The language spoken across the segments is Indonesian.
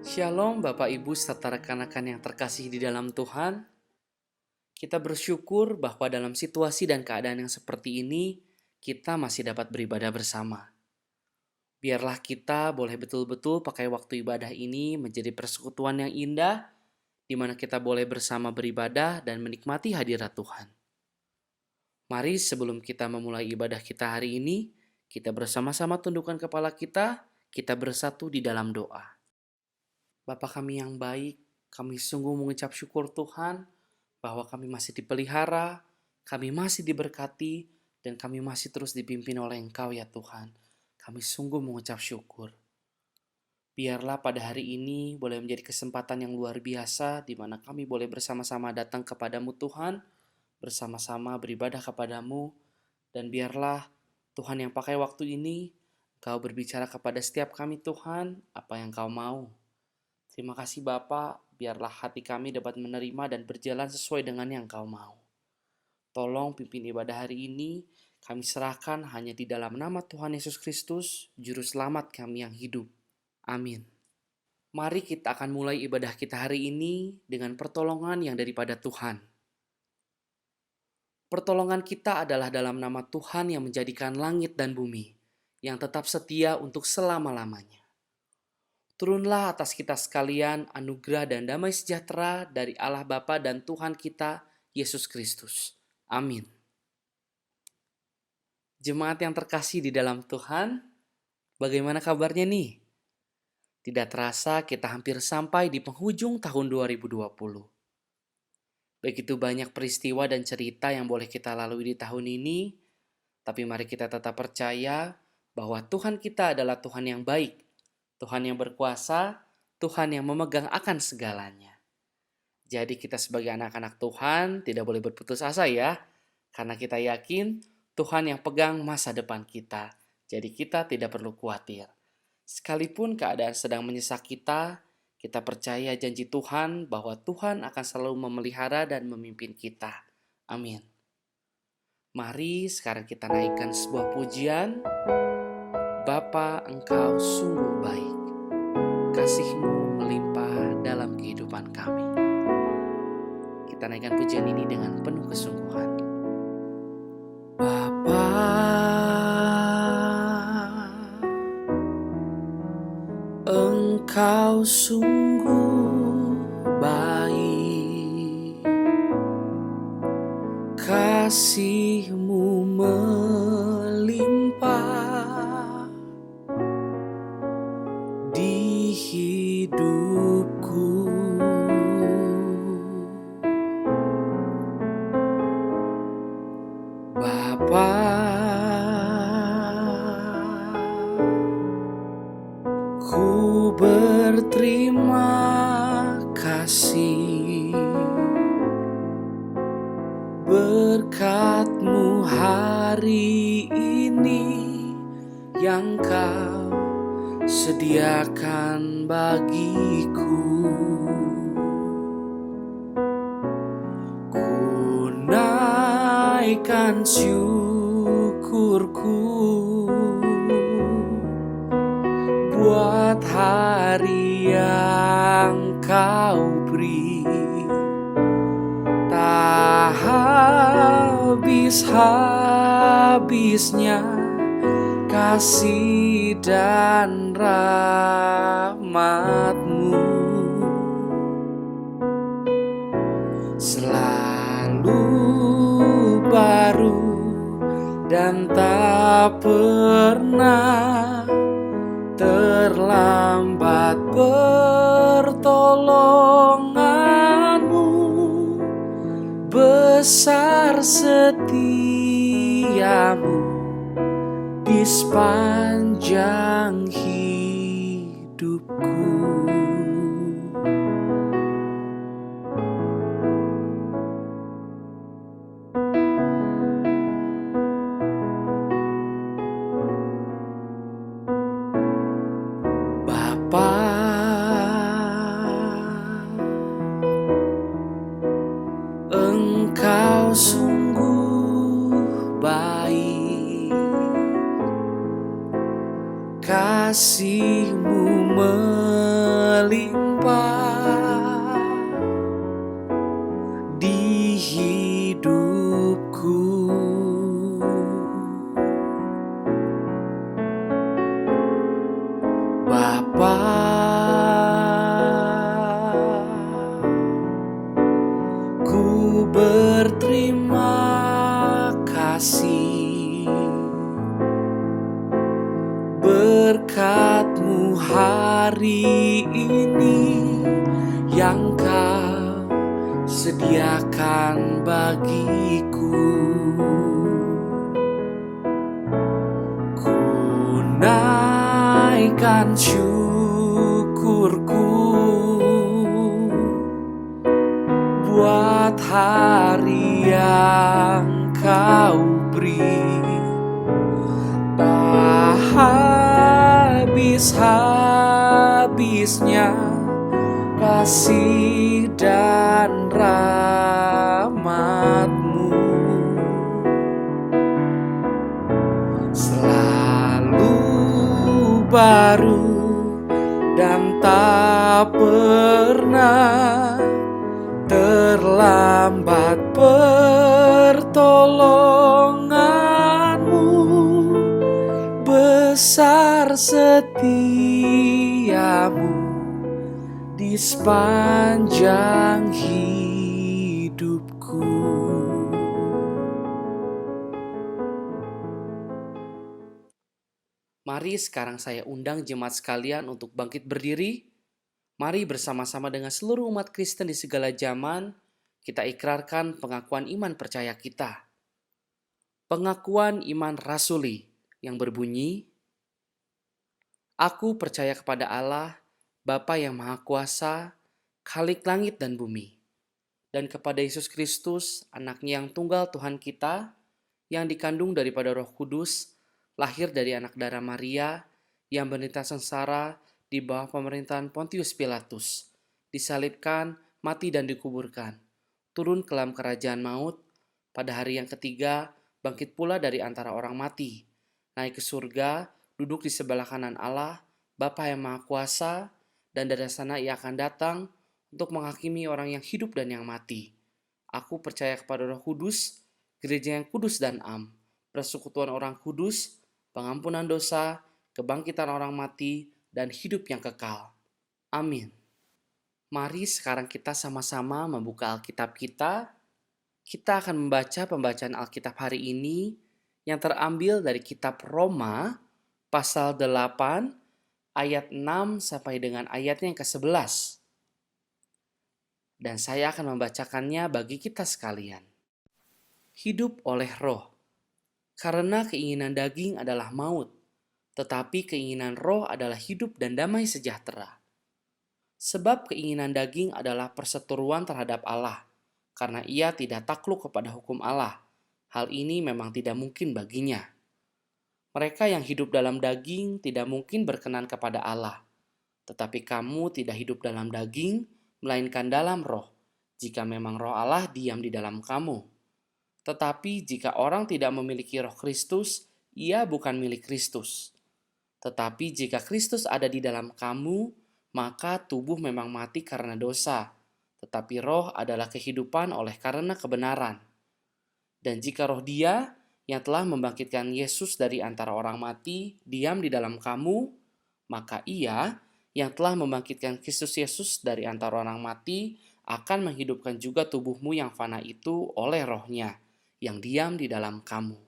Shalom Bapak Ibu serta rekan-rekan yang terkasih di dalam Tuhan. Kita bersyukur bahwa dalam situasi dan keadaan yang seperti ini, kita masih dapat beribadah bersama. Biarlah kita boleh betul-betul pakai waktu ibadah ini menjadi persekutuan yang indah, di mana kita boleh bersama beribadah dan menikmati hadirat Tuhan. Mari sebelum kita memulai ibadah kita hari ini, kita bersama-sama tundukkan kepala kita bersatu di dalam doa. Bapa kami yang baik, kami sungguh mengucap syukur Tuhan bahwa kami masih dipelihara, kami masih diberkati, dan kami masih terus dipimpin oleh Engkau ya Tuhan. Kami sungguh mengucap syukur. Biarlah pada hari ini boleh menjadi kesempatan yang luar biasa di mana kami boleh bersama-sama datang kepadamu Tuhan, bersama-sama beribadah kepadamu, dan biarlah Tuhan yang pakai waktu ini, Engkau berbicara kepada setiap kami Tuhan, apa yang Engkau mau. Terima kasih Bapa, biarlah hati kami dapat menerima dan berjalan sesuai dengan yang Kau mau. Tolong pimpin ibadah hari ini, kami serahkan hanya di dalam nama Tuhan Yesus Kristus, Juru Selamat kami yang hidup. Amin. Mari kita akan mulai ibadah kita hari ini dengan pertolongan yang daripada Tuhan. Pertolongan kita adalah dalam nama Tuhan yang menjadikan langit dan bumi, yang tetap setia untuk selama-lamanya. Turunlah atas kita sekalian anugerah dan damai sejahtera dari Allah Bapa dan Tuhan kita, Yesus Kristus. Amin. Jemaat yang terkasih di dalam Tuhan, bagaimana kabarnya nih? Tidak terasa kita hampir sampai di penghujung tahun 2020. Begitu banyak peristiwa dan cerita yang boleh kita lalui di tahun ini, tapi mari kita tetap percaya bahwa Tuhan kita adalah Tuhan yang baik, Tuhan yang berkuasa, Tuhan yang memegang akan segalanya. Jadi kita sebagai anak-anak Tuhan tidak boleh berputus asa ya. Karena kita yakin Tuhan yang pegang masa depan kita. Jadi kita tidak perlu khawatir. Sekalipun keadaan sedang menyesak kita percaya janji Tuhan bahwa Tuhan akan selalu memelihara dan memimpin kita. Amin. Mari sekarang kita naikkan sebuah pujian. Bapa, Engkau sungguh baik, kasih-Mu melimpah dalam kehidupan kami. Kita naikkan pujian ini dengan penuh kesungguhan. Bapa, Engkau sungguh baik, kasih-Mu melimpah di hidupku. Bapa, ku berterima kasih berkat-Mu hari ini yang Kau sediakan bagiku. Ku naikkan syukurku buat hari yang Kau beri. Tak habis-habisnya kasih dan rahmat-Mu, selalu baru dan tak pernah terlambat. Pertolongan-Mu besar, setia-Mu di sepanjang hidupku. Bapa, Engkau sungguh baik, kasih berlimpah di hidupku. Bapa, ku berterima kasih berkat-Mu hari ini yang Kau sediakan bagiku. Ku naikkan syukurku buat hari yang Kau beri. Tak habis-habisnya kasih dan rahmat-Mu, selalu baru dan tak pernah terlambat pertolongan-Mu. Besar setia-Mu di sepanjang hidupku. Mari sekarang saya undang jemaat sekalian untuk bangkit berdiri. Mari bersama-sama dengan seluruh umat Kristen di segala zaman, kita ikrarkan pengakuan iman percaya kita. Pengakuan iman rasuli yang berbunyi, Aku percaya kepada Allah, Bapa yang Maha Kuasa, Khalik langit dan bumi, dan kepada Yesus Kristus, Anaknya yang tunggal Tuhan kita, yang dikandung daripada Roh Kudus, lahir dari anak darah Maria, yang menderita sengsara di bawah pemerintahan Pontius Pilatus, disalibkan, mati dan dikuburkan, turun ke dalam kerajaan maut, pada hari yang ketiga bangkit pula dari antara orang mati, naik ke surga, duduk di sebelah kanan Allah, Bapa yang Maha Kuasa, dan dari sana Ia akan datang untuk menghakimi orang yang hidup dan yang mati. Aku percaya kepada Roh Kudus, gereja yang kudus dan am, persekutuan orang kudus, pengampunan dosa, kebangkitan orang mati, dan hidup yang kekal. Amin. Mari sekarang kita sama-sama membuka Alkitab kita. Kita akan membaca pembacaan Alkitab hari ini yang terambil dari kitab Roma pasal 8 ayat 6 sampai dengan ayatnya yang ke-11. Dan saya akan membacakannya bagi kita sekalian. Hidup oleh roh. Karena keinginan daging adalah maut, tetapi keinginan roh adalah hidup dan damai sejahtera. Sebab keinginan daging adalah perseteruan terhadap Allah, karena ia tidak takluk kepada hukum Allah. Hal ini memang tidak mungkin baginya. Mereka yang hidup dalam daging tidak mungkin berkenan kepada Allah. Tetapi kamu tidak hidup dalam daging, melainkan dalam roh, jika memang roh Allah diam di dalam kamu. Tetapi jika orang tidak memiliki roh Kristus, ia bukan milik Kristus. Tetapi jika Kristus ada di dalam kamu, maka tubuh memang mati karena dosa, tetapi roh adalah kehidupan oleh karena kebenaran. Dan jika roh Dia yang telah membangkitkan Yesus dari antara orang mati diam di dalam kamu, maka Ia yang telah membangkitkan Kristus Yesus dari antara orang mati akan menghidupkan juga tubuhmu yang fana itu oleh roh-Nya yang diam di dalam kamu.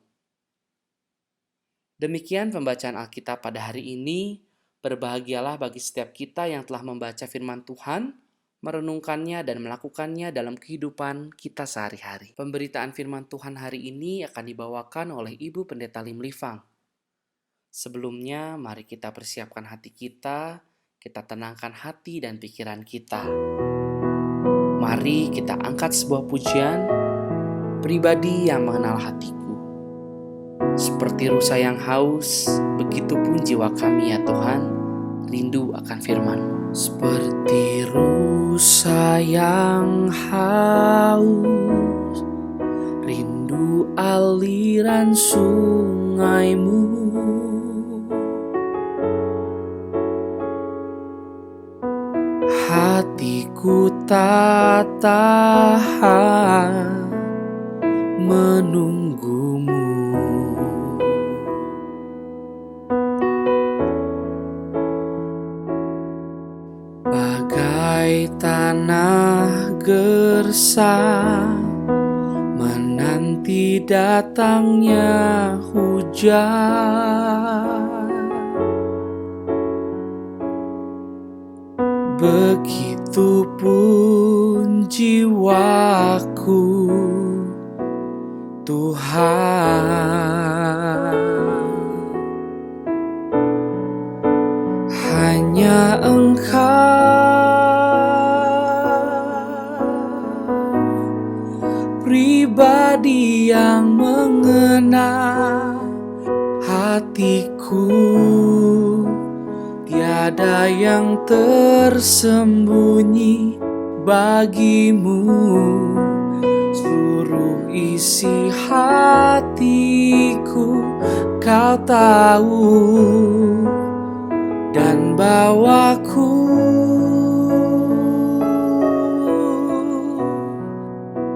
Demikian pembacaan Alkitab pada hari ini. Berbahagialah bagi setiap kita yang telah membaca firman Tuhan, merenungkannya dan melakukannya dalam kehidupan kita sehari-hari. Pemberitaan firman Tuhan hari ini akan dibawakan oleh Ibu Pendeta Lim Livang. Sebelumnya, mari kita persiapkan hati kita tenangkan hati dan pikiran kita. Mari kita angkat sebuah pujian, pribadi yang mengenal hatiku. Seperti rusa yang haus, begitupun jiwa kami ya Tuhan, rindu akan firman-Mu. Seperti rusa yang haus, rindu aliran sungai-Mu. hatiku tak tahan menunggumu. Bagai tanah gersang menanti datangnya hujan, begitupun jiwaku, Tuhan. Hanya Engkau pribadi yang mengenal hatiku, tiada yang tersembunyi bagimu. Seluruh isi hatiku Kau tahu, dan bawaku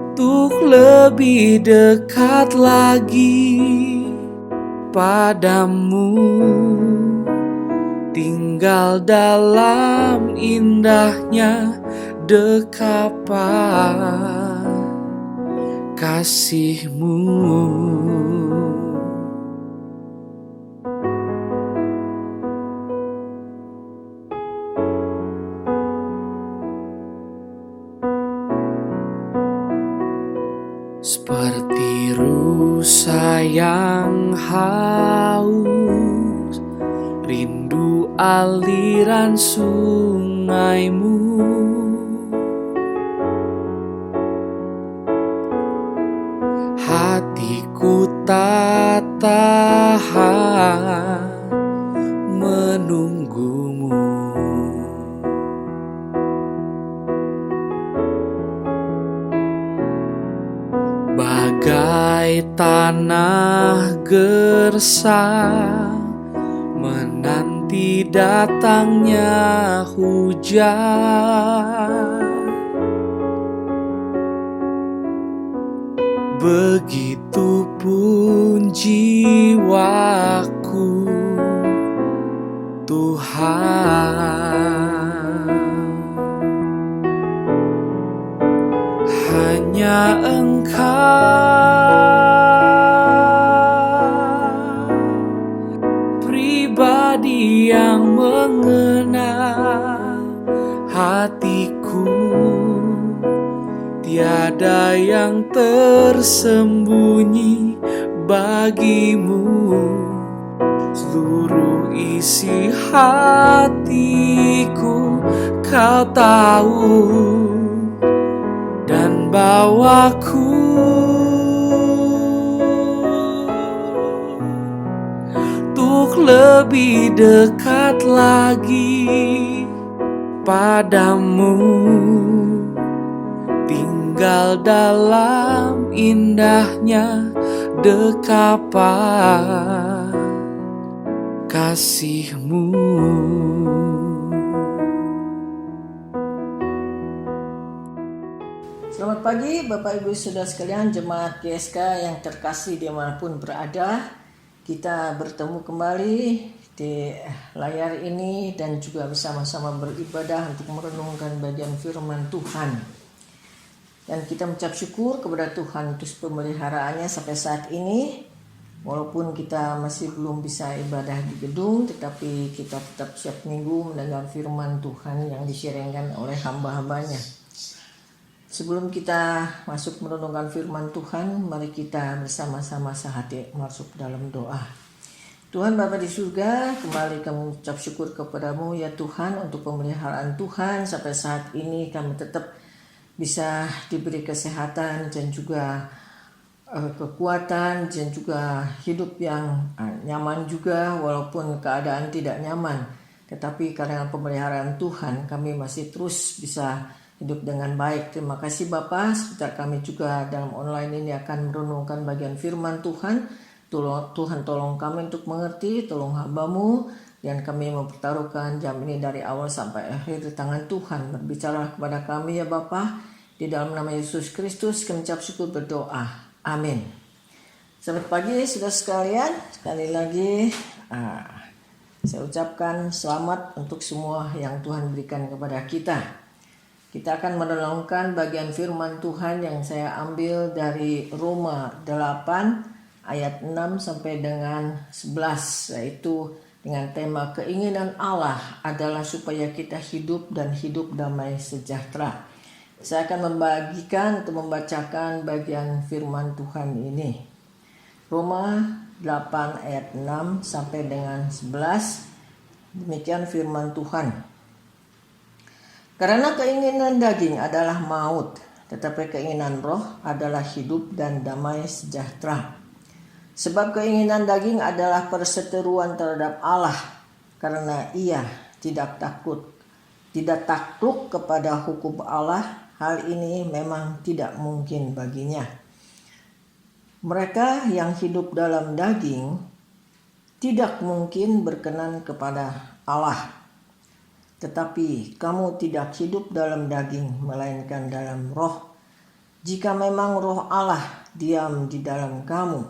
untuk lebih dekat lagi padamu, tinggal dalam indahnya dekapan kasih-Mu. Seperti rusa yang haus, rindu aliran sungai-Mu. Hatiku tak tahan menunggumu. Bagai tanah gersang menanti datangnya hujan, begitupun jiwaku, Tuhan. Hanya Engkau pribadi yang mengenal hatiku, tiada yang tersembunyi bagimu. Seluruh isi hatiku Kau tahu, dan bawaku untuk lebih dekat lagi padamu, tinggal dalam indahnya dekapan kasih-Mu. Selamat pagi Bapak Ibu Saudara sekalian, jemaat GSK yang terkasih dimanapun berada. Kita bertemu kembali di layar ini dan juga bersama-sama beribadah untuk merenungkan bagian firman Tuhan. Dan kita mengucap syukur kepada Tuhan untuk pemeliharaannya sampai saat ini. Walaupun kita masih belum bisa ibadah di gedung, tetapi kita tetap setiap minggu mendengar firman Tuhan yang disiarkan oleh hamba-hambanya. Sebelum kita masuk merenungkan firman Tuhan, mari kita bersama-sama sehati masuk dalam doa. Tuhan Bapa di surga, kembali kami mengucap syukur kepadamu ya Tuhan untuk pemeliharaan Tuhan sampai saat ini kami tetap bisa diberi kesehatan dan juga kekuatan dan juga hidup yang nyaman juga walaupun keadaan tidak nyaman. Tetapi karena pemeliharaan Tuhan kami masih terus bisa hidup dengan baik. Terima kasih Bapa. Sebentar kami juga dalam online ini akan merenungkan bagian firman Tuhan. Tuhan tolong kami untuk mengerti, tolong hamba-Mu Dan kami mempertaruhkan jam ini dari awal sampai akhir di tangan Tuhan. Berbicara kepada kami ya Bapa. Di dalam nama Yesus Kristus kami ucap syukur berdoa. Amin. Selamat pagi saudara sekalian. Sekali lagi saya ucapkan selamat untuk semua yang Tuhan berikan kepada kita. Kita akan merenungkan bagian firman Tuhan yang saya ambil dari Roma 8 ayat 6 sampai dengan 11, yaitu dengan tema keinginan Allah adalah supaya kita hidup dan hidup damai sejahtera. Saya akan membacakan bagian firman Tuhan ini. Roma 8 ayat 6 sampai dengan 11. Demikian firman Tuhan. Karena keinginan daging adalah maut, tetapi keinginan roh adalah hidup dan damai sejahtera. Sebab keinginan daging adalah perseteruan terhadap Allah, karena ia tidak takluk kepada hukum Allah. Hal ini memang tidak mungkin baginya. Mereka yang hidup dalam daging tidak mungkin berkenan kepada Allah. Tetapi kamu tidak hidup dalam daging, melainkan dalam roh. Jika memang roh Allah diam di dalam kamu.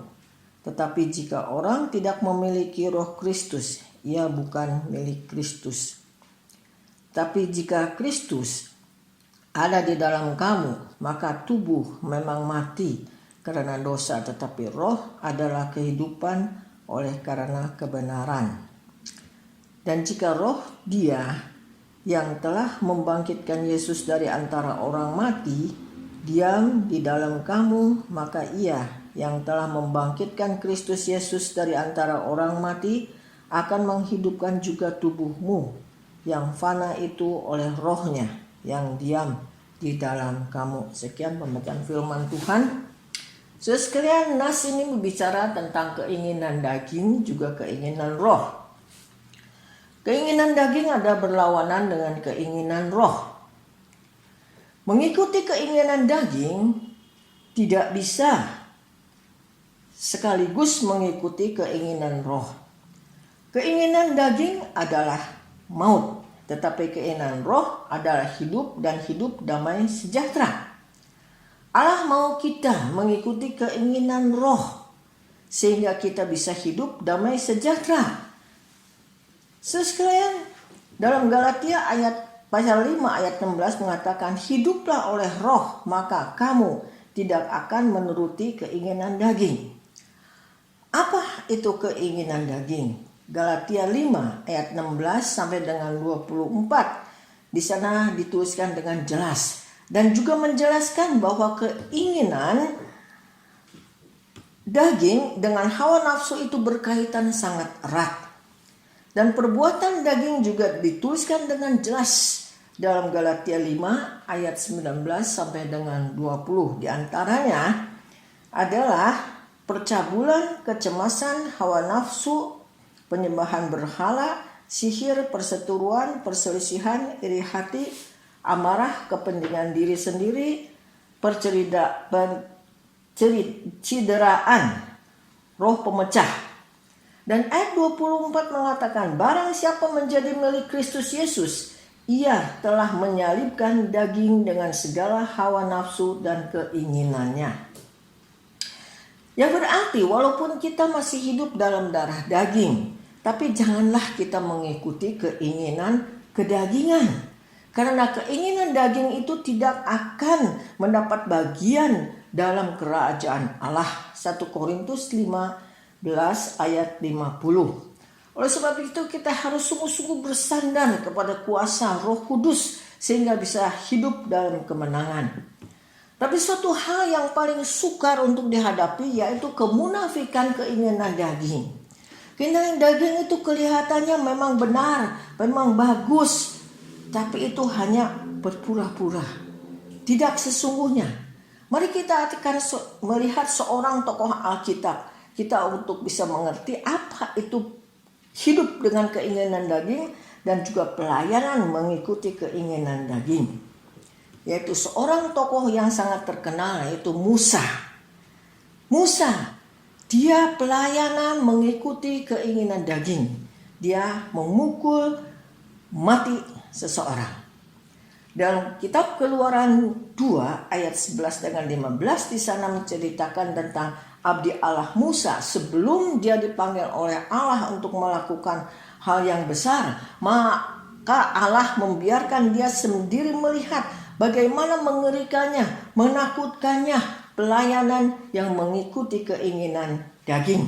Tetapi jika orang tidak memiliki roh Kristus, ia bukan milik Kristus. Tapi jika Kristus ada di dalam kamu, maka tubuh memang mati karena dosa, tetapi roh adalah kehidupan oleh karena kebenaran. Dan jika roh Dia yang telah membangkitkan Yesus dari antara orang mati diam di dalam kamu, maka Ia yang telah membangkitkan Kristus Yesus dari antara orang mati akan menghidupkan juga tubuhmu yang fana itu oleh rohnya yang diam di dalam kamu. Sekian pembacaan firman Tuhan. Saudara sekalian, nas ini berbicara tentang keinginan daging juga keinginan roh. Keinginan daging ada berlawanan dengan keinginan roh. Mengikuti keinginan daging tidak bisa sekaligus mengikuti keinginan roh. Keinginan daging adalah maut, tetapi keinginan roh adalah hidup dan hidup damai sejahtera. Allah mau kita mengikuti keinginan roh sehingga kita bisa hidup damai sejahtera. Sekalian, dalam Galatia pasal 5 ayat 16 mengatakan, hiduplah oleh roh, maka kamu tidak akan menuruti keinginan daging. Apa itu keinginan daging? Galatia 5 ayat 16 sampai dengan 24. Di sana dituliskan dengan jelas dan juga menjelaskan bahwa keinginan daging dengan hawa nafsu itu berkaitan sangat erat. Dan perbuatan daging juga dituliskan dengan jelas dalam Galatia 5 ayat 19 sampai dengan 20. Di antaranya adalah percabulan, kecemasan, hawa nafsu, penyembahan berhala, sihir, perseteruan, perselisihan, iri hati, amarah, kepentingan diri sendiri, cideraan, roh pemecah. Dan ayat 24 mengatakan, barang siapa menjadi milik Kristus Yesus, ia telah menyalibkan daging dengan segala hawa nafsu dan keinginannya. Yang berarti walaupun kita masih hidup dalam darah daging, tapi janganlah kita mengikuti keinginan kedagingan. Karena keinginan daging itu tidak akan mendapat bagian dalam kerajaan Allah. 1 Korintus 15 ayat 50. Oleh sebab itu kita harus sungguh-sungguh bersandar kepada kuasa Roh Kudus sehingga bisa hidup dalam kemenangan. Tapi suatu hal yang paling sukar untuk dihadapi yaitu kemunafikan keinginan daging. Keinginan daging itu kelihatannya memang benar, memang bagus, tapi itu hanya berpura-pura, tidak sesungguhnya. Mari kita akan melihat seorang tokoh Alkitab, kita untuk bisa mengerti apa itu hidup dengan keinginan daging dan juga pelayanan mengikuti keinginan daging. Yaitu seorang tokoh yang sangat terkenal, yaitu Musa. Musa, dia pelayanan mengikuti keinginan daging. dia memukul mati seseorang. Dalam kitab Keluaran 2 ayat 11 dengan 15 di sana menceritakan tentang abdi Allah Musa sebelum dia dipanggil oleh Allah untuk melakukan hal yang besar, maka Allah membiarkan dia sendiri melihat bagaimana mengerikannya, menakutkannya pelayanan yang mengikuti keinginan daging.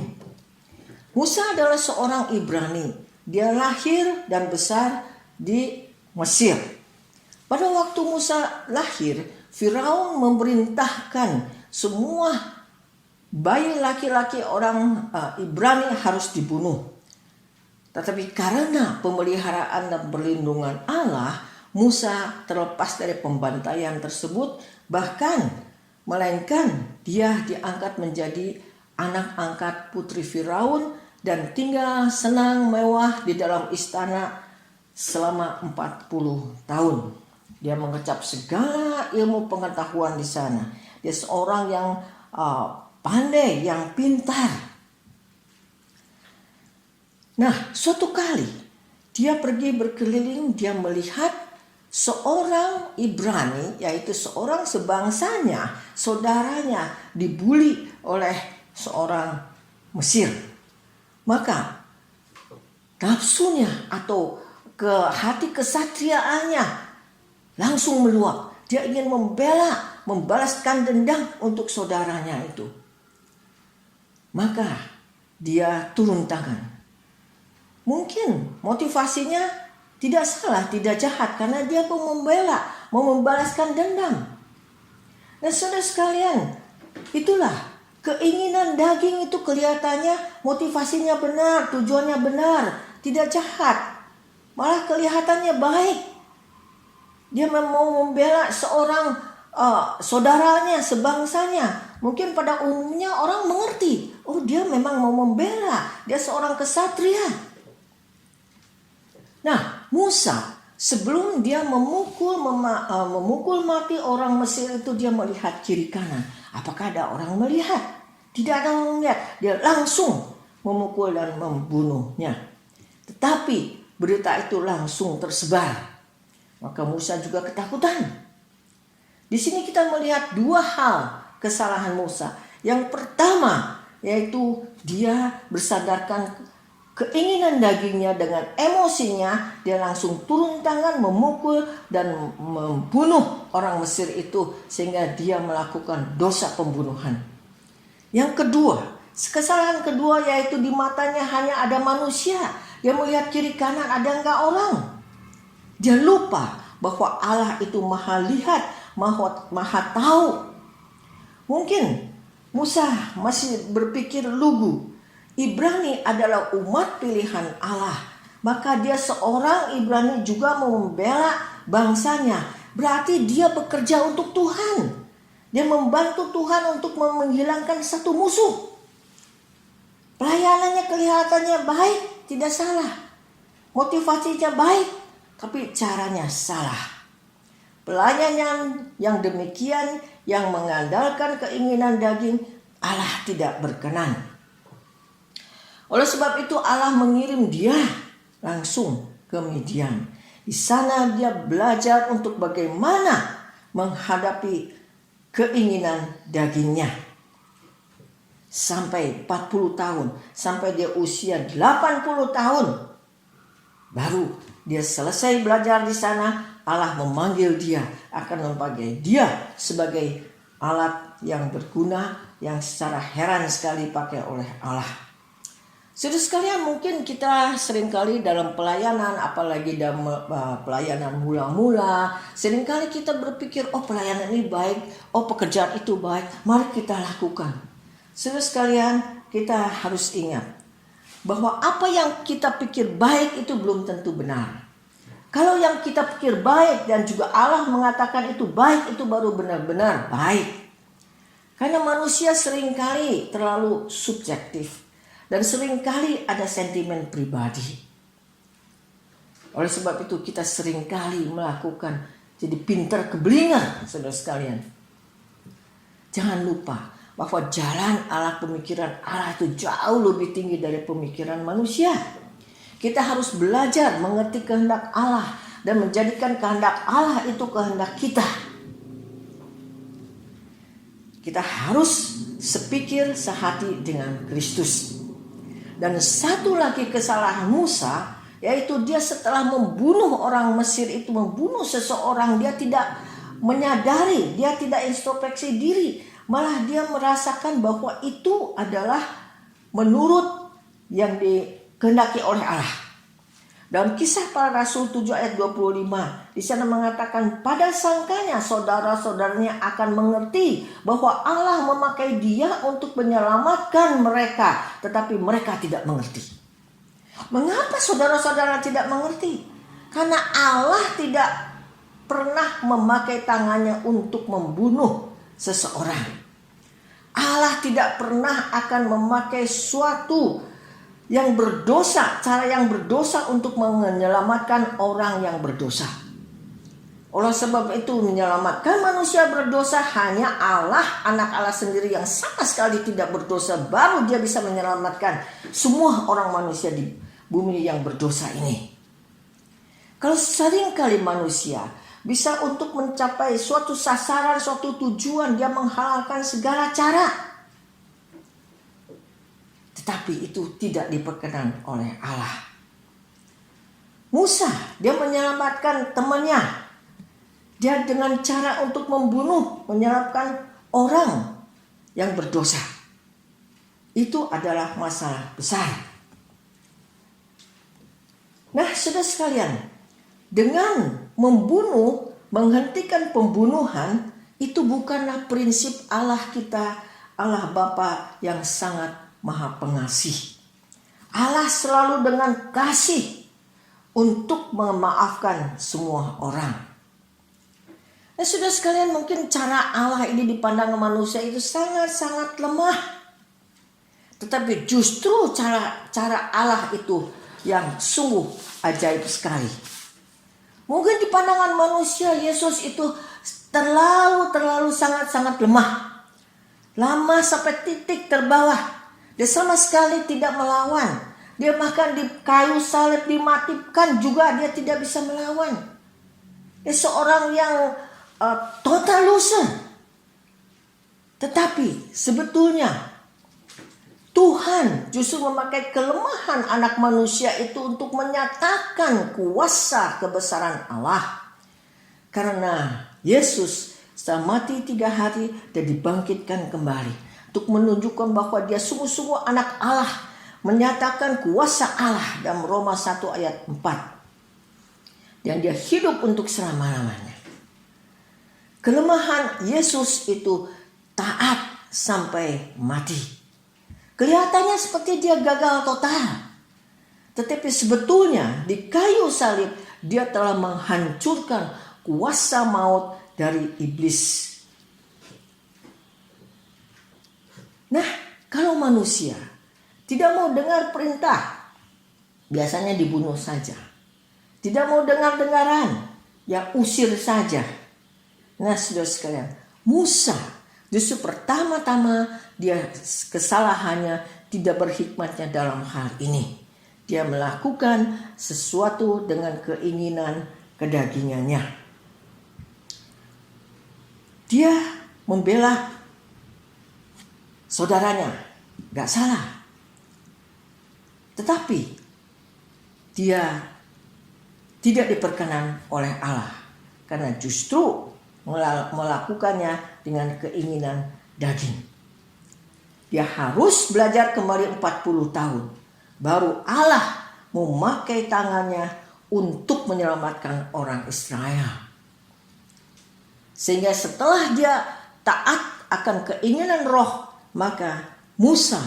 Musa adalah seorang Ibrani. Dia lahir dan besar di Mesir. Pada waktu Musa lahir, Firaun memerintahkan semua bayi laki-laki orang Ibrani harus dibunuh. Tetapi karena pemeliharaan dan perlindungan Allah, Musa terlepas dari pembantaian tersebut, melainkan dia diangkat menjadi anak angkat putri Firaun dan tinggal senang mewah di dalam istana selama 40 tahun. Dia mengecap segala ilmu pengetahuan di sana. Dia seorang yang pandai, yang pintar. Nah, suatu kali dia pergi berkeliling, dia melihat seorang Ibrani, yaitu seorang sebangsanya, saudaranya, dibuli oleh seorang Mesir. Maka nafsunya atau hati kesatriaannya langsung meluap. Dia ingin membalaskan dendam untuk saudaranya itu. Maka dia turun tangan. Mungkin motivasinya tidak salah, tidak jahat, karena dia mau membalaskan dendam. Nah, saudara sekalian, itulah keinginan daging itu kelihatannya motivasinya benar, tujuannya benar, tidak jahat. Malah kelihatannya baik. Dia mau membela seorang saudaranya, sebangsanya. Mungkin pada umumnya orang mengerti, oh dia memang mau membela, dia seorang kesatria. Nah, Musa sebelum dia memukul mati orang Mesir itu, dia melihat kiri kanan. Apakah ada orang melihat? Tidak ada orang melihat. Dia langsung memukul dan membunuhnya. Tetapi berita itu langsung tersebar. Maka Musa juga ketakutan. Di sini kita melihat dua hal kesalahan Musa. Yang pertama yaitu dia bersadarkan keinginan dagingnya dengan emosinya. Dia langsung turun tangan memukul dan membunuh orang Mesir itu sehingga dia melakukan dosa pembunuhan. Yang kedua, kesalahan kedua yaitu di matanya hanya ada manusia. Dia melihat kiri kanan ada enggak orang. Dia lupa bahwa Allah itu maha lihat, maha tahu. Mungkin Musa masih berpikir lugu. Ibrani adalah umat pilihan Allah. Maka dia seorang Ibrani juga membela bangsanya. Berarti dia bekerja untuk Tuhan. Dia membantu Tuhan untuk menghilangkan satu musuh. Pelayanannya kelihatannya baik, tidak salah. Motivasinya baik. Tapi caranya salah. Pelayanan yang demikian, yang mengandalkan keinginan daging, Allah tidak berkenan. Oleh sebab itu Allah mengirim dia langsung ke Midian. Di sana dia belajar untuk bagaimana menghadapi keinginan dagingnya. Sampai 40 tahun, sampai dia usia 80 tahun. Baru dia selesai belajar di sana, Allah memanggil dia, akan memanggil dia sebagai alat yang berguna, yang secara heran sekali pakai oleh Allah. Saudara sekalian, mungkin kita seringkali dalam pelayanan, apalagi dalam pelayanan mula-mula, seringkali kita berpikir, oh pelayanan ini baik, oh pekerjaan itu baik, mari kita lakukan. Saudara sekalian, kita harus ingat bahwa apa yang kita pikir baik itu belum tentu benar. Kalau yang kita pikir baik dan juga Allah mengatakan itu baik, itu baru benar-benar baik. Karena manusia seringkali terlalu subjektif dan seringkali ada sentimen pribadi. Oleh sebab itu kita seringkali melakukan jadi pintar keblinger, saudara sekalian. Jangan lupa bahwa jalan Allah, pemikiran Allah itu jauh lebih tinggi dari pemikiran manusia. Kita harus belajar mengerti kehendak Allah dan menjadikan kehendak Allah itu kehendak kita. Kita harus sepikir sehati dengan Kristus. Dan satu lagi kesalahan Musa, yaitu dia setelah membunuh orang Mesir itu, membunuh seseorang, dia tidak menyadari, dia tidak introspeksi diri. Malah dia merasakan bahwa itu adalah menurut yang dikehendaki oleh Allah. Dalam Kisah Para Rasul 7 ayat 25, di sana mengatakan, pada sangkanya saudara-saudaranya akan mengerti bahwa Allah memakai dia untuk menyelamatkan mereka, tetapi mereka tidak mengerti. Mengapa saudara-saudara tidak mengerti? Karena Allah tidak pernah memakai tangannya untuk membunuh seseorang. Allah tidak pernah akan memakai suatu yang berdosa, cara yang berdosa untuk menyelamatkan orang yang berdosa. Oleh sebab itu menyelamatkan manusia berdosa hanya Allah, anak Allah sendiri yang sama sekali tidak berdosa, baru dia bisa menyelamatkan semua orang manusia di bumi yang berdosa ini. Kalau seringkali manusia bisa untuk mencapai suatu sasaran, suatu tujuan, dia menghalalkan segala cara. Tetapi itu tidak diperkenan oleh Allah. Musa, dia menyelamatkan temannya. Dia dengan cara untuk membunuh, menyelamatkan orang yang berdosa. Itu adalah masalah besar. Nah, saudara sekalian, dengan membunuh, menghentikan pembunuhan, itu bukanlah prinsip Allah kita, Allah Bapa yang sangat Maha Pengasih. Allah selalu dengan kasih untuk memaafkan semua orang. Nah, saudara sekalian, mungkin cara Allah ini dipandang manusia itu sangat-sangat lemah. Tetapi justru cara Allah itu yang sungguh ajaib sekali. Mungkin di pandangan manusia Yesus itu terlalu sangat-sangat lemah. Lama sampai titik terbawah. Dia sama sekali tidak melawan. Dia bahkan di kayu salib dimatikan juga dia tidak bisa melawan. Dia seorang yang total loser. Tetapi sebetulnya Tuhan justru memakai kelemahan anak manusia itu untuk menyatakan kuasa kebesaran Allah. Karena Yesus setelah mati 3 hari dan dibangkitkan kembali. Untuk menunjukkan bahwa dia sungguh-sungguh anak Allah. Menyatakan kuasa Allah dalam Roma 1 ayat 4. Dan dia hidup untuk selama-lamanya. Kelemahan Yesus itu taat sampai mati. Kelihatannya seperti dia gagal total. Tetapi sebetulnya di kayu salib dia telah menghancurkan kuasa maut dari iblis. Nah, kalau manusia tidak mau dengar perintah, biasanya dibunuh saja. Tidak mau dengar-dengaran, ya usir saja. Nah, saudara sekalian, Musa justru pertama-tama dia kesalahannya tidak berhikmatnya dalam hal ini. Dia melakukan sesuatu dengan keinginan kedagingannya. Dia membela saudaranya, gak salah. Tetapi dia tidak diperkenan oleh Allah. Karena justru melakukannya dengan keinginan daging. Dia harus belajar kembali 40 tahun. Baru Allah memakai tangannya untuk menyelamatkan orang Israel. Sehingga setelah dia taat akan keinginan roh, maka Musa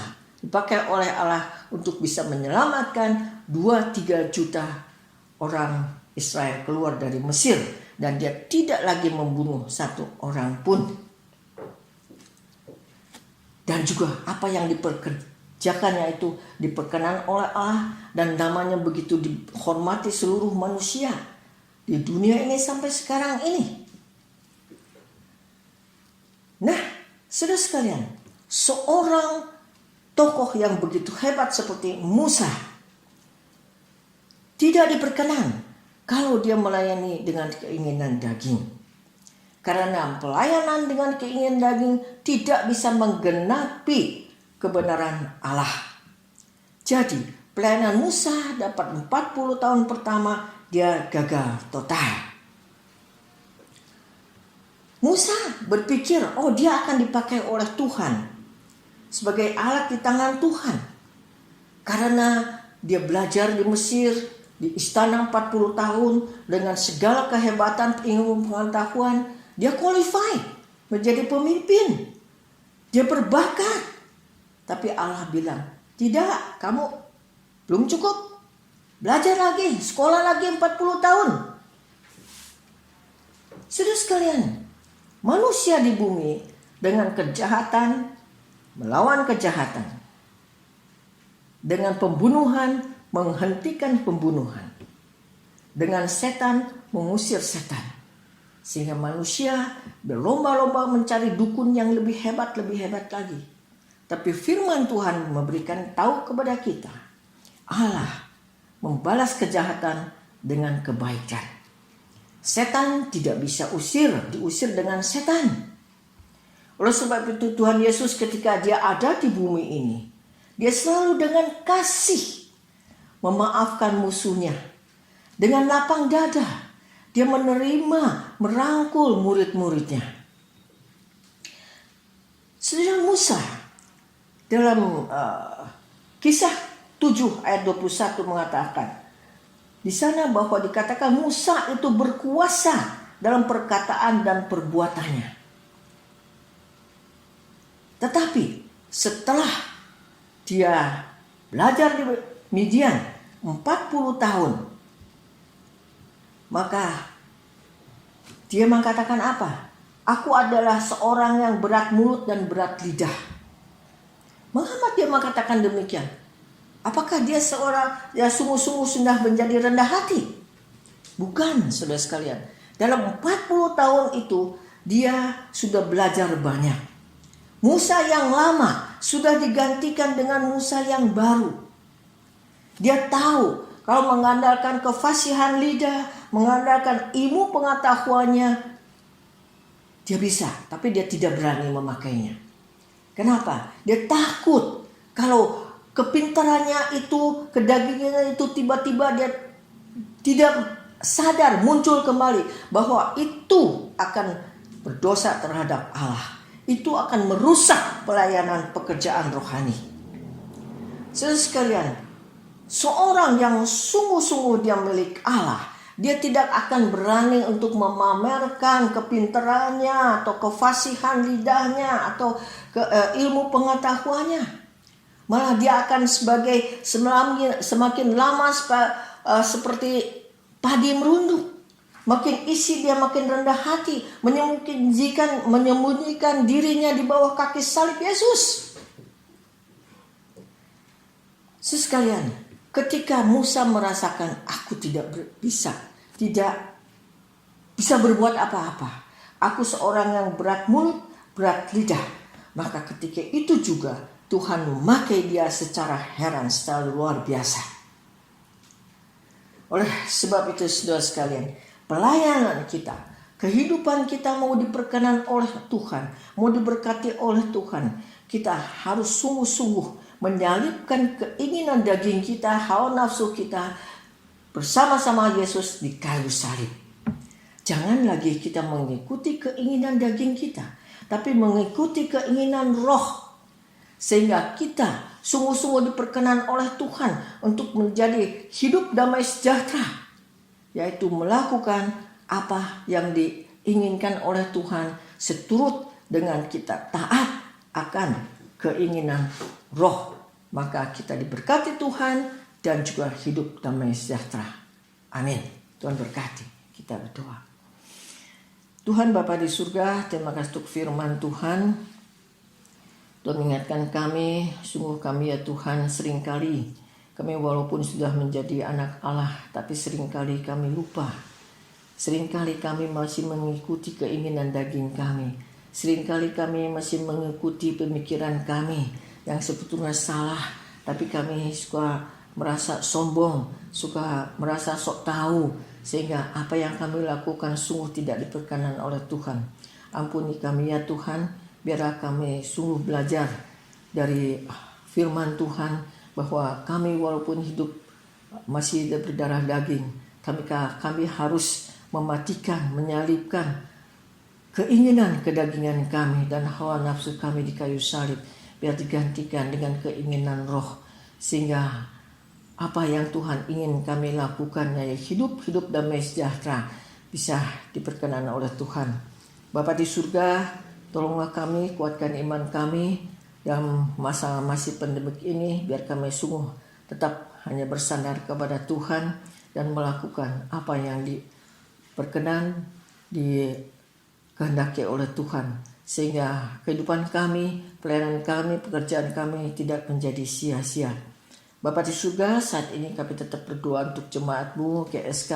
dipakai oleh Allah untuk bisa menyelamatkan 2-3 juta orang Israel keluar dari Mesir. Dan dia tidak lagi membunuh satu orang pun. Dan juga apa yang diperkerjakannya itu diperkenan oleh Allah. Dan namanya begitu dihormati seluruh manusia di dunia ini sampai sekarang ini. Nah, saudara sekalian, seorang tokoh yang begitu hebat seperti Musa, Tidak diperkenan kalau dia melayani dengan keinginan daging. Karena pelayanan dengan keinginan daging tidak bisa menggenapi kebenaran Allah. Jadi pelayanan Musa dapat 40 tahun pertama dia gagal total. Musa berpikir, dia akan dipakai oleh Tuhan sebagai alat di tangan Tuhan. Karena dia belajar di Mesir, di istana 40 tahun dengan segala kehebatan ilmu pengetahuan, dia qualified menjadi pemimpin. Dia berbakat. Tapi Allah bilang, tidak, kamu belum cukup. Belajar lagi, sekolah lagi 40 tahun. Saudara sekalian, manusia di bumi dengan kejahatan melawan kejahatan, dengan pembunuhan menghentikan pembunuhan, dengan setan mengusir setan. Sehingga manusia berlomba-lomba mencari dukun yang lebih hebat lagi. Tapi firman Tuhan memberikan tahu kepada kita, Allah membalas kejahatan dengan kebaikan. Setan tidak bisa diusir dengan setan. Oleh sebab itu Tuhan Yesus ketika dia ada di bumi ini, dia selalu dengan kasih memaafkan musuhnya. Dengan lapang dada dia menerima, merangkul murid-muridnya. Saudara, Musa dalam kisah 7 ayat 21 mengatakan, di sana bahwa dikatakan Musa itu berkuasa dalam perkataan dan perbuatannya. Tetapi setelah dia belajar di Midian 40 tahun, maka dia mengatakan apa? Aku adalah seorang yang berat mulut dan berat lidah. Mengapa dia mengatakan demikian? Apakah dia seorang yang sungguh-sungguh sudah menjadi rendah hati? Bukan, saudara sekalian. Dalam 40 tahun itu dia sudah belajar banyak. Musa yang lama sudah digantikan dengan Musa yang baru. Dia tahu kalau mengandalkan kefasihan lidah, mengandalkan ilmu pengetahuannya, dia bisa, tapi dia tidak berani memakainya. Kenapa? Dia takut kalau kepintarannya itu, kedagingannya itu tiba-tiba dia tidak sadar muncul kembali bahwa itu akan berdosa terhadap Allah. Itu akan merusak pelayanan pekerjaan rohani. Saudara sekalian, seorang yang sungguh-sungguh dia milik Allah, dia tidak akan berani untuk memamerkan kepintarannya atau kefasihan lidahnya atau ilmu pengetahuannya. Malah dia akan semakin lama seperti padi merunduk. Makin isi dia makin rendah hati, menyembunyikan dirinya di bawah kaki salib Yesus. Sekalian, ketika Musa merasakan aku tidak bisa berbuat apa-apa, aku seorang yang berat mulut, berat lidah, maka ketika itu juga Tuhan memakai dia secara heran, secara luar biasa. Oleh sebab itu saudara sekalian, pelayanan kita, kehidupan kita mau diperkenan oleh Tuhan, mau diberkati oleh Tuhan, kita harus sungguh-sungguh menyalipkan keinginan daging kita, hawa nafsu kita bersama-sama Yesus di kayu salib. Jangan lagi kita mengikuti keinginan daging kita, tapi mengikuti keinginan roh, sehingga kita sungguh-sungguh diperkenan oleh Tuhan untuk menjadi hidup damai sejahtera, yaitu melakukan apa yang diinginkan oleh Tuhan seturut dengan kita taat akan keinginan roh. Maka kita diberkati Tuhan dan juga hidup damai sejahtera. Amin. Tuhan berkati. Kita berdoa. Tuhan Bapa di surga, terima kasih untuk firman Tuhan. Tuhan mengingatkan kami, sungguh kami ya Tuhan seringkali kami walaupun sudah menjadi anak Allah, tapi seringkali kami lupa. Seringkali kami masih mengikuti keinginan daging kami. Seringkali kami masih mengikuti pemikiran kami yang sebetulnya salah, tapi kami suka merasa sombong, suka merasa sok tahu, sehingga apa yang kami lakukan sungguh tidak diperkenan oleh Tuhan. Ampuni kami ya Tuhan, biarlah kami sungguh belajar dari firman Tuhan, bahwa kami walaupun hidup masih berdarah daging, kami harus mematikan, menyalibkan keinginan kedagingan kami dan hawa nafsu kami di kayu salib, biar digantikan dengan keinginan roh, sehingga apa yang Tuhan ingin kami lakukan, yaitu hidup damai sejahtera, bisa diperkenan oleh Tuhan. Bapa di surga, tolonglah kami, kuatkan iman kami dalam masa masih pandemik ini, biar kami sungguh tetap hanya bersandar kepada Tuhan dan melakukan apa yang diperkenan, dikehendaki oleh Tuhan, sehingga kehidupan kami, pelayanan kami, pekerjaan kami tidak menjadi sia-sia. Bapa di surga, saat ini kami tetap berdoa untuk jemaat-Mu GSK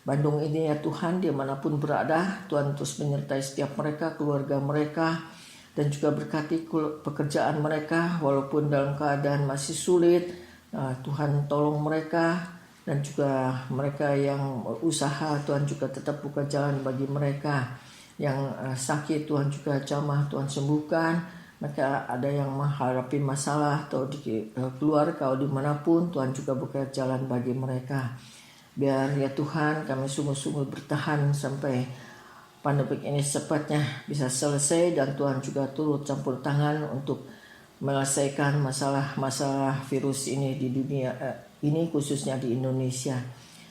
Bandung ini ya Tuhan, dimanapun berada, Tuhan terus menyertai setiap mereka, keluarga mereka, dan juga berkati pekerjaan mereka walaupun dalam keadaan masih sulit. Tuhan tolong mereka, dan juga mereka yang usaha, Tuhan juga tetap buka jalan bagi mereka. Yang sakit, Tuhan juga jamah, Tuhan sembuhkan. Mereka ada yang menghadapi masalah atau di keluarga atau dimanapun, Tuhan juga buka jalan bagi mereka. Biar ya Tuhan, kami sungguh-sungguh bertahan sampai pandemik ini secepatnya bisa selesai, dan Tuhan juga turut campur tangan untuk menyelesaikan masalah-masalah virus ini di dunia ini, khususnya di Indonesia.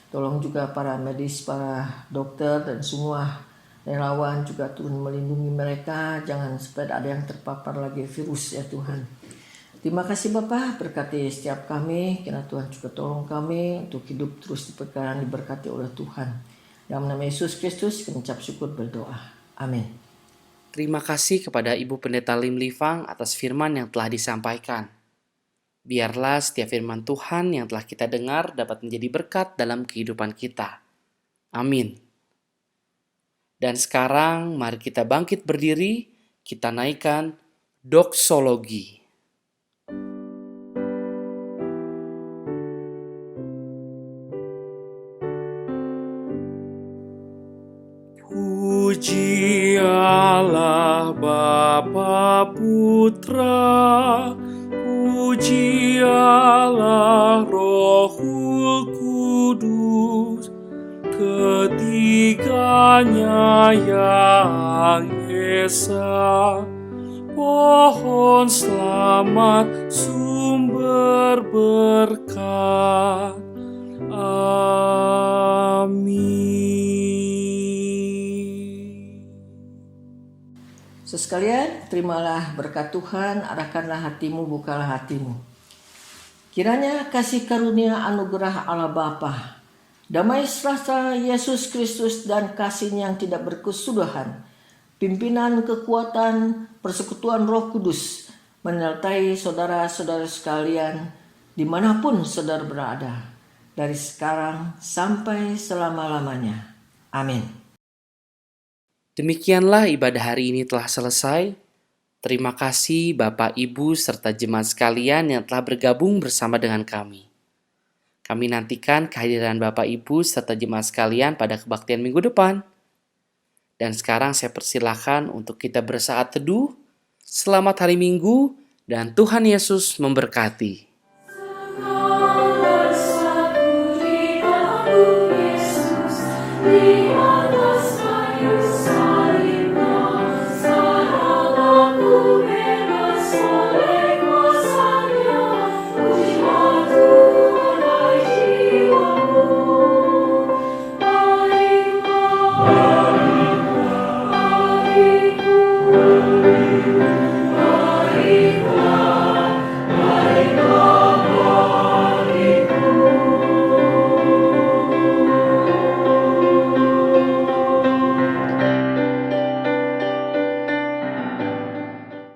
Tolong juga para medis, para dokter, dan semua relawan juga turun melindungi mereka, jangan sampai ada yang terpapar lagi virus ya Tuhan. Terima kasih Bapa, berkati setiap kami, kiranya Tuhan juga tolong kami untuk hidup terus diberkati oleh Tuhan. Dalam nama Yesus Kristus, kami ucap syukur berdoa. Amin. Terima kasih kepada Ibu Pendeta Lim Livang atas firman yang telah disampaikan. Biarlah setiap firman Tuhan yang telah kita dengar dapat menjadi berkat dalam kehidupan kita. Amin. Dan sekarang mari kita bangkit berdiri, kita naikkan doksologi. Puji Allah Bapa Putra, puji Allah Rohul Kudus, ketiganya yang esa, pohon selamat sumber berkat. Amin. Sekalian, terimalah berkat Tuhan, arahkanlah hatimu, bukalah hatimu. Kiranya kasih karunia anugerah Allah Bapa, damai sejahtera Yesus Kristus, dan kasih yang tidak berkesudahan, pimpinan kekuatan, persekutuan Roh Kudus, menyertai saudara-saudara sekalian, dimanapun saudara berada, dari sekarang sampai selama-lamanya. Amin. Demikianlah ibadah hari ini telah selesai. Terima kasih Bapak, Ibu, serta jemaat sekalian yang telah bergabung bersama dengan kami. Kami nantikan kehadiran Bapak, Ibu, serta jemaat sekalian pada kebaktian minggu depan. Dan sekarang saya persilahkan untuk kita bersaat teduh. Selamat hari Minggu, dan Tuhan Yesus memberkati. Bersatu di dalam Yesus,